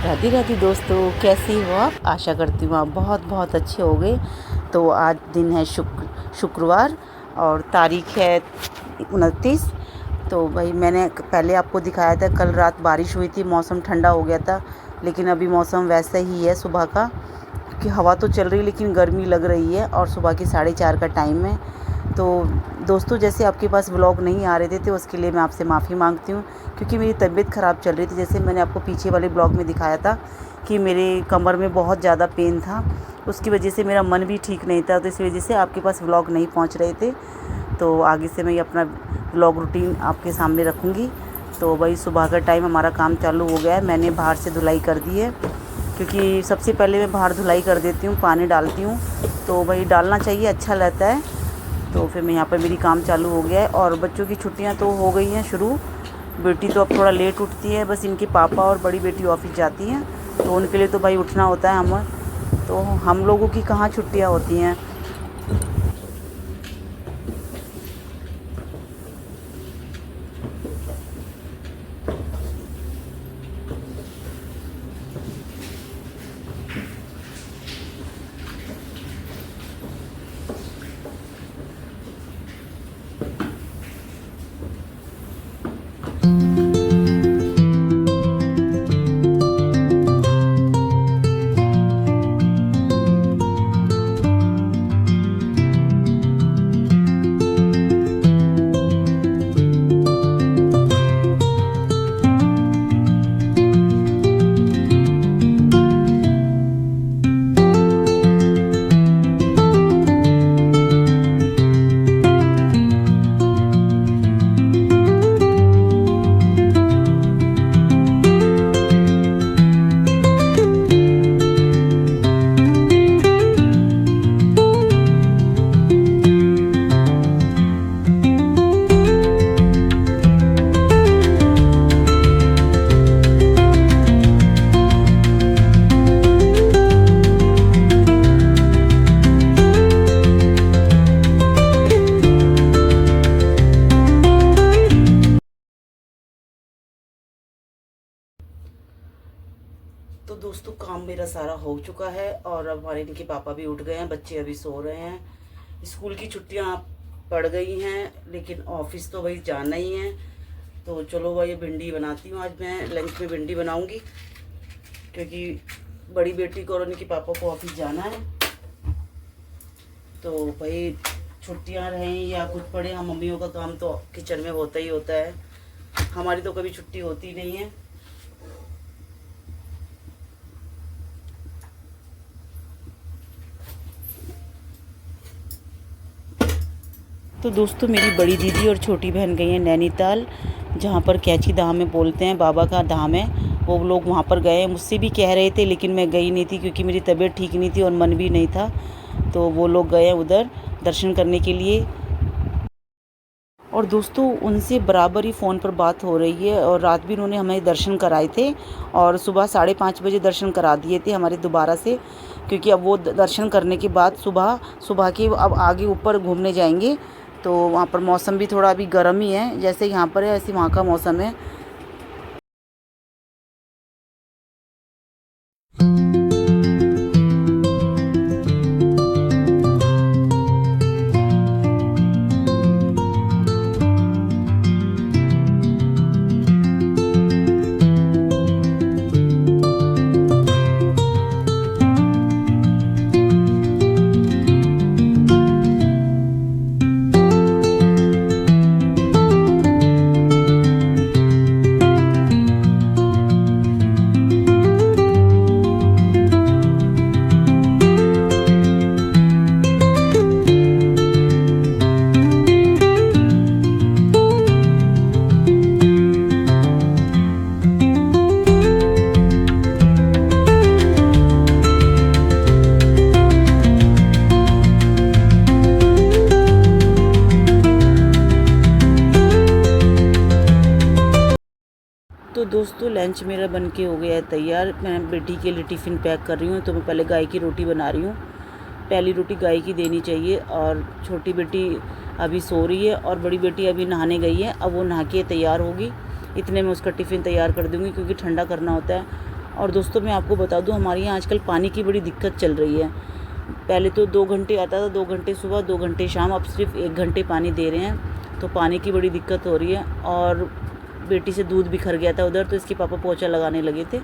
राधे राधे दोस्तों, कैसी हो आप। आशा करती हूँ आप बहुत बहुत अच्छे होंगे। तो आज दिन है शुक्रवार और तारीख है 29। तो भाई मैंने पहले आपको दिखाया था, कल रात बारिश हुई थी, मौसम ठंडा हो गया था। लेकिन अभी मौसम वैसा ही है सुबह का, क्योंकि हवा तो चल रही है लेकिन गर्मी लग रही है और सुबह की 4:30 का टाइम है। तो दोस्तों, जैसे आपके पास व्लॉग नहीं आ रहे थे तो उसके लिए मैं आपसे माफ़ी मांगती हूँ, क्योंकि मेरी तबीयत ख़राब चल रही थी। जैसे मैंने आपको पीछे वाले ब्लॉग में दिखाया था कि मेरे कमर में बहुत ज़्यादा पेन था, उसकी वजह से मेरा मन भी ठीक नहीं था, तो इस वजह से आपके पास व्लॉग नहीं पहुँच रहे थे। तो आगे से मैं अपना व्लॉग रूटीन आपके सामने रखूँगी। तो भाई सुबह का टाइम हमारा काम चालू हो गया है। मैंने बाहर से धुलाई कर दी है, क्योंकि सबसे पहले मैं बाहर धुलाई कर देती हूँ, पानी डालती हूँ। तो भाई डालना चाहिए, अच्छा रहता है। तो फिर मैं यहाँ पर मेरी काम चालू हो गया है और बच्चों की छुट्टियाँ तो हो गई हैं शुरू। बेटी तो अब थोड़ा लेट उठती है, बस इनके पापा और बड़ी बेटी ऑफिस जाती हैं, तो उनके लिए तो भाई उठना होता है हमें। तो हम लोगों की कहाँ छुट्टियाँ होती हैं। तो दोस्तों, काम मेरा सारा हो चुका है और अब हमारे इनके पापा भी उठ गए हैं, बच्चे अभी सो रहे हैं। स्कूल की छुट्टियां पड़ गई हैं, लेकिन ऑफिस तो भाई जाना ही है। तो चलो भाई, भिंडी बनाती हूँ। आज मैं लंच में भिंडी बनाऊंगी, क्योंकि बड़ी बेटी को और उनके पापा को ऑफिस जाना है। तो भाई छुट्टियां रहें या कुछ पड़े, हम मम्मियों का काम तो किचन में होता ही होता है। हमारी तो कभी छुट्टी होती नहीं है। तो दोस्तों, मेरी बड़ी दीदी और छोटी बहन गई हैं नैनीताल, जहाँ पर कैची धाम में बोलते हैं, बाबा का धाम है। वो लोग वहाँ पर गए हैं, मुझसे भी कह रहे थे, लेकिन मैं गई नहीं थी क्योंकि मेरी तबीयत ठीक नहीं थी और मन भी नहीं था। तो वो लोग गए हैं उधर दर्शन करने के लिए। और दोस्तों, उनसे बराबर ही फ़ोन पर बात हो रही है और रात भी उन्होंने हमें दर्शन कराए थे और सुबह 5:30 बजे दर्शन करा दिए थे हमारे दोबारा से, क्योंकि अब वो दर्शन करने के बाद सुबह सुबह के अब आगे ऊपर घूमने जाएंगे। तो वहाँ पर मौसम भी थोड़ा अभी गर्म ही है, जैसे यहाँ पर है ऐसे वहाँ का मौसम है। तो दोस्तों, लंच मेरा बन के हो गया है तैयार। मैं बेटी के लिए टिफ़िन पैक कर रही हूँ। तो मैं पहले गाय की रोटी बना रही हूँ। पहली रोटी गाय की देनी चाहिए। और छोटी बेटी अभी सो रही है और बड़ी बेटी अभी नहाने गई है। अब वो नहा के तैयार होगी, इतने में उसका टिफ़िन तैयार कर दूँगी, क्योंकि ठंडा करना होता है। और दोस्तों मैं आपको बता दूं, हमारे यहाँ आजकल पानी की बड़ी दिक्कत चल रही है। पहले तो 2 घंटे आता था, 2 घंटे सुबह 2 घंटे शाम, अब सिर्फ 1 घंटे पानी दे रहे हैं। तो पानी की बड़ी दिक्कत हो रही है। और बेटी से दूध बिखर गया था उधर, तो इसके पापा पोछा लगाने लगे थे।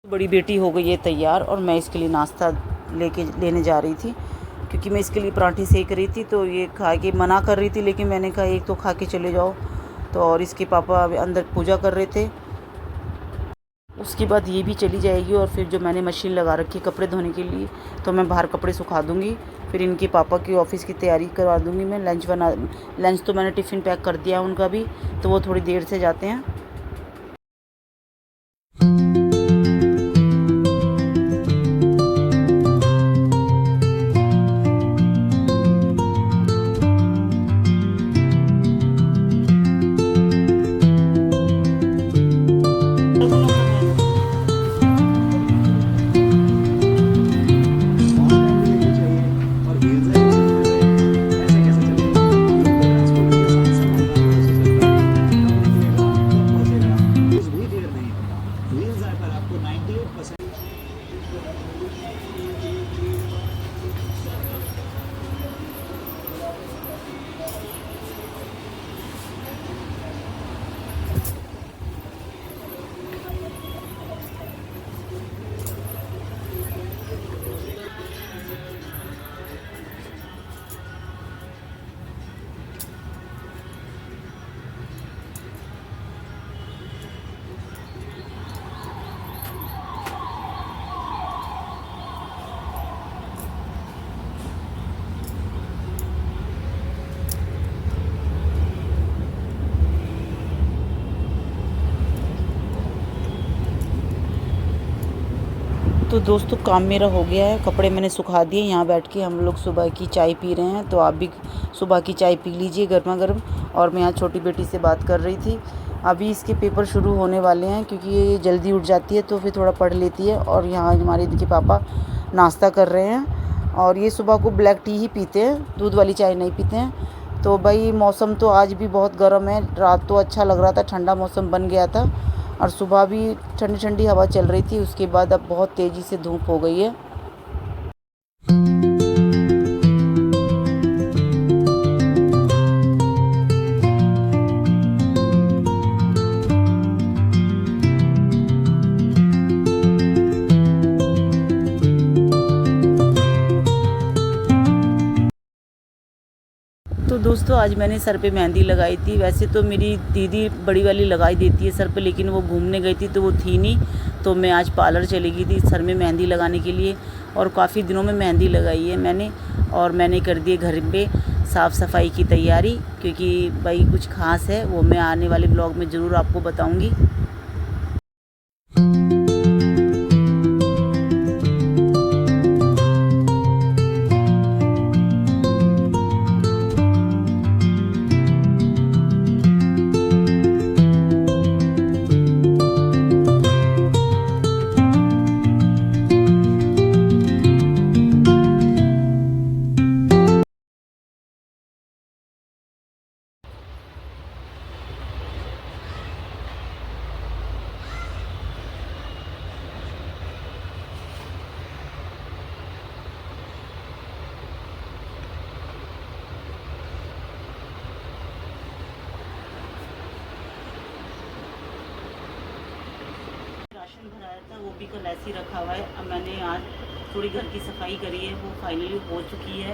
बड़ी बेटी हो गई है तैयार, और मैं इसके लिए नाश्ता लेने जा रही थी, क्योंकि मैं इसके लिए पराठे सेक रही थी। तो ये खा के मना कर रही थी, लेकिन मैंने कहा एक तो खा के चले जाओ। तो और इसके पापा अंदर पूजा कर रहे थे। उसके बाद ये भी चली जाएगी, और फिर जो मैंने मशीन लगा रखी है कपड़े धोने के लिए, तो मैं बाहर कपड़े सुखा दूँगी। फिर इनके पापा की ऑफ़िस की तैयारी करवा दूँगी मैं। लंच तो मैंने टिफ़िन पैक कर दिया उनका भी, तो वो थोड़ी देर से जाते हैं। तो दोस्तों काम मेरा हो गया है, कपड़े मैंने सुखा दिए। यहाँ बैठ के हम लोग सुबह की चाय पी रहे हैं, तो आप भी सुबह की चाय पी लीजिए गर्मा गर्म। और मैं यहाँ छोटी बेटी से बात कर रही थी। अभी इसके पेपर शुरू होने वाले हैं, क्योंकि ये जल्दी उठ जाती है तो फिर थोड़ा पढ़ लेती है। और यहाँ हमारे इनके पापा नाश्ता कर रहे हैं, और ये सुबह को ब्लैक टी ही पीते हैं, दूध वाली चाय नहीं पीते हैं। तो भाई मौसम तो आज भी बहुत गर्म है। रात तो अच्छा लग रहा था, ठंडा मौसम बन गया था, और सुबह भी ठंडी ठंडी हवा चल रही थी। उसके बाद अब बहुत तेज़ी से धूप हो गई है। तो दोस्तों आज मैंने सर पे मेहंदी लगाई थी। वैसे तो मेरी दीदी बड़ी वाली लगाई देती है सर पे, लेकिन वो घूमने गई थी तो वो थी नहीं। तो मैं आज पार्लर चली गई थी सर में मेहंदी लगाने के लिए, और काफ़ी दिनों में मेहंदी लगाई है मैंने। और मैंने कर दी घर पे साफ़ सफाई की तैयारी, क्योंकि भाई कुछ ख़ास है, वो मैं आने वाले ब्लॉग में ज़रूर आपको बताऊँगी। राशन भराया था, वो भी कल ऐसे ही रखा हुआ है। अब मैंने आज थोड़ी घर की सफाई करी है, वो फाइनली हो चुकी है,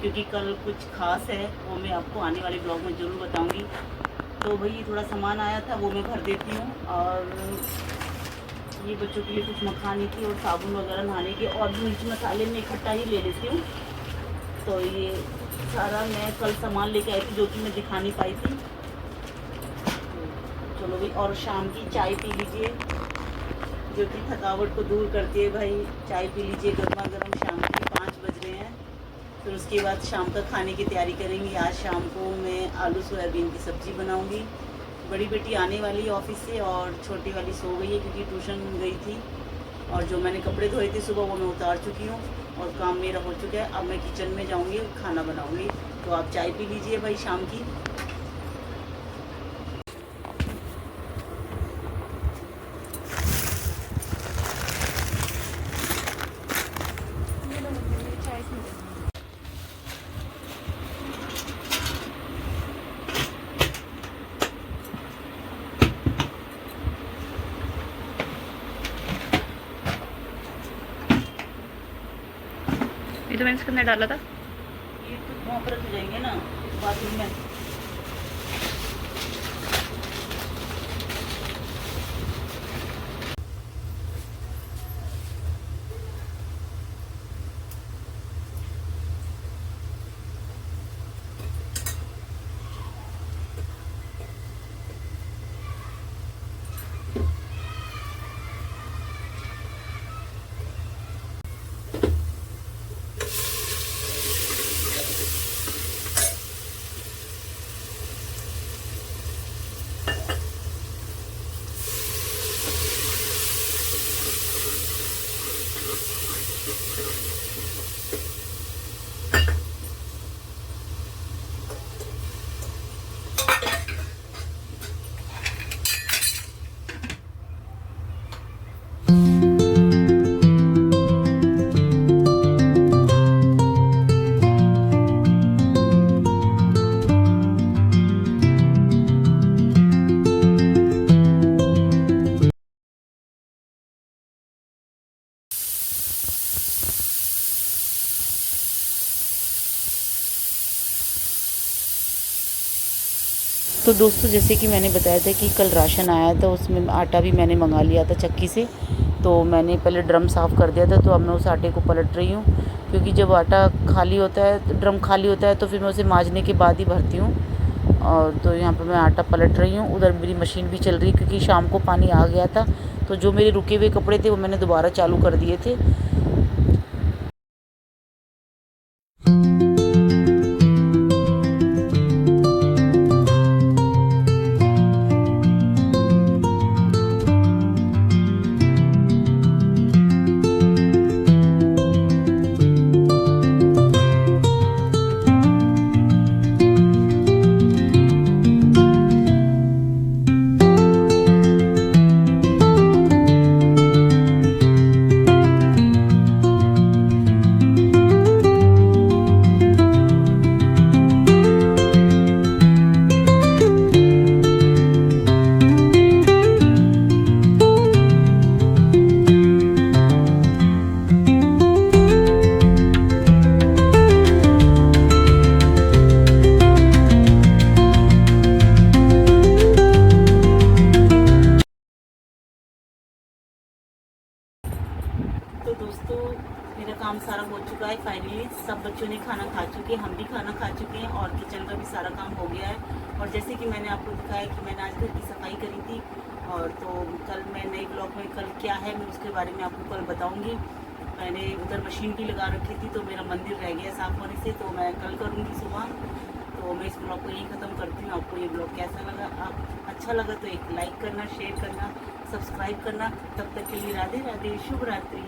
क्योंकि कल कुछ खास है, वो मैं आपको आने वाले ब्लॉग में ज़रूर बताऊंगी। तो भाई थोड़ा सामान आया था, वो मैं भर देती हूँ। और ये बच्चों के लिए कुछ मखानी थी, और साबुन वगैरह नहाने के, और भी मिर्च मसाले में इकट्ठा ही ले लेती हूँ। तो ये सारा मैं कल सामान लेके आई थी, जो कि मैं दिखा नहीं पाई थी। चलो भाई, और शाम की चाय पी लीजिए। जो कि थकावट को दूर करती है। भाई चाय पी लीजिए गर्मा गर्म, शाम के 5 बज रहे हैं। फिर उसके बाद शाम का खाने की तैयारी करेंगे। आज शाम को मैं आलू सोयाबीन की सब्ज़ी बनाऊंगी। बड़ी बेटी आने वाली है ऑफिस से और छोटी वाली सो गई है क्योंकि ट्यूशन गई थी। और जो मैंने कपड़े धोए थे सुबह वो मैं उतार चुकी हूँ और काम मेरा हो चुका है। अब मैं किचन में जाऊँगी और खाना बनाऊँगी। तो आप चाय पी लीजिए भाई शाम की। ये तो मैंने इसके अंदर डाला था। ये तो वहाँ पर रख जाएंगे ना बाथरूम में। तो दोस्तों जैसे कि मैंने बताया था कि कल राशन आया था, उसमें आटा भी मैंने मंगा लिया था चक्की से। तो मैंने पहले ड्रम साफ़ कर दिया था। तो अब मैं उस आटे को पलट रही हूँ क्योंकि जब आटा खाली होता है, ड्रम खाली होता है, तो फिर मैं उसे मांजने के बाद ही भरती हूँ। और तो यहाँ पर मैं आटा पलट रही हूँ। उधर मेरी मशीन भी चल रही है क्योंकि शाम को पानी आ गया था। तो जो मेरे रुके हुए कपड़े थे वो मैंने दोबारा चालू कर दिए थे। तो दोस्तों मेरा काम सारा हो चुका है फाइनली। सब बच्चों ने खाना खा चुके हैं, हम भी खाना खा चुके हैं और किचन का भी सारा काम हो गया है। और जैसे कि मैंने आपको दिखाया कि मैंने आज घर की सफाई करी थी। और तो कल मैं नए ब्लॉग में कल क्या है मैं उसके बारे में आपको कल बताऊँगी। मैंने उधर मशीन भी लगा रखी थी तो मेरा मंदिर रह गया साफ़ होने से, तो मैं कल करूँगी सुबह। तो मैं इस ब्लॉग को यही ख़त्म करती हूँ। आपको ये ब्लॉग कैसा लगा? आप अच्छा लगा तो एक लाइक करना, शेयर करना, सब्सक्राइब करना। तब तक के लिए राधे राधे, शुभ रात्रि।